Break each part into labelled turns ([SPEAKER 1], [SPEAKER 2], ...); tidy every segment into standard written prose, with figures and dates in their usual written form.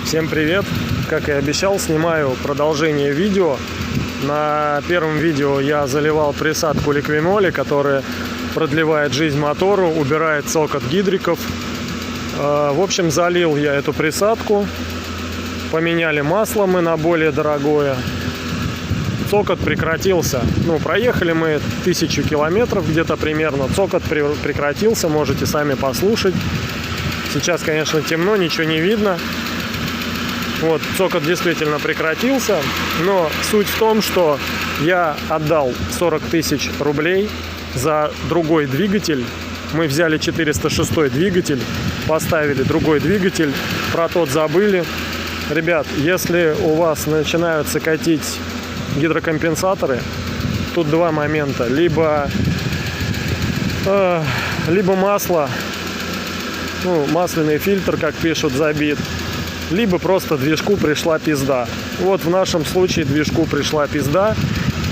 [SPEAKER 1] Всем привет! Как и обещал, снимаю продолжение видео. На первом видео я заливал присадку ликвиноли, которая продлевает жизнь мотору, убирает цокот гидриков. В общем, залил я эту присадку. Поменяли масло мы на более дорогое. Цокот прекратился. Проехали мы 1000 километров где-то примерно. Цокот прекратился, можете сами послушать. Сейчас, конечно, темно, ничего не видно. Вот, цокот действительно прекратился. Но суть в том, что я отдал 40 тысяч рублей за другой двигатель. Мы взяли 406 двигатель, поставили другой двигатель, про тот забыли. Ребят, если у вас начинаются катить гидрокомпенсаторы, тут два момента. Либо масло, масляный фильтр, как пишут, забит, либо просто движку пришла пизда. Вот в нашем случае движку пришла пизда.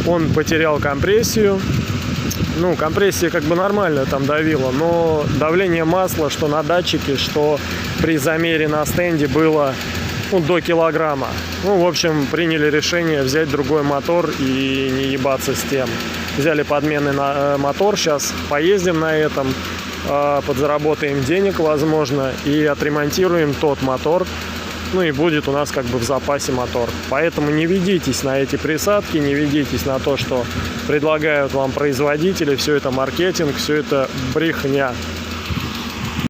[SPEAKER 1] Он потерял компрессию. Компрессия как бы нормально там давила, но давление масла, что на датчике, что при замере на стенде, было до килограмма. В общем, приняли решение взять другой мотор и не ебаться с тем. Взяли подменный мотор, сейчас поездим на этом, подзаработаем денег, возможно, и отремонтируем тот мотор. И будет у нас как бы в запасе мотор. Поэтому не ведитесь на эти присадки, не ведитесь на то, что предлагают вам производители. Все это маркетинг, все это брехня.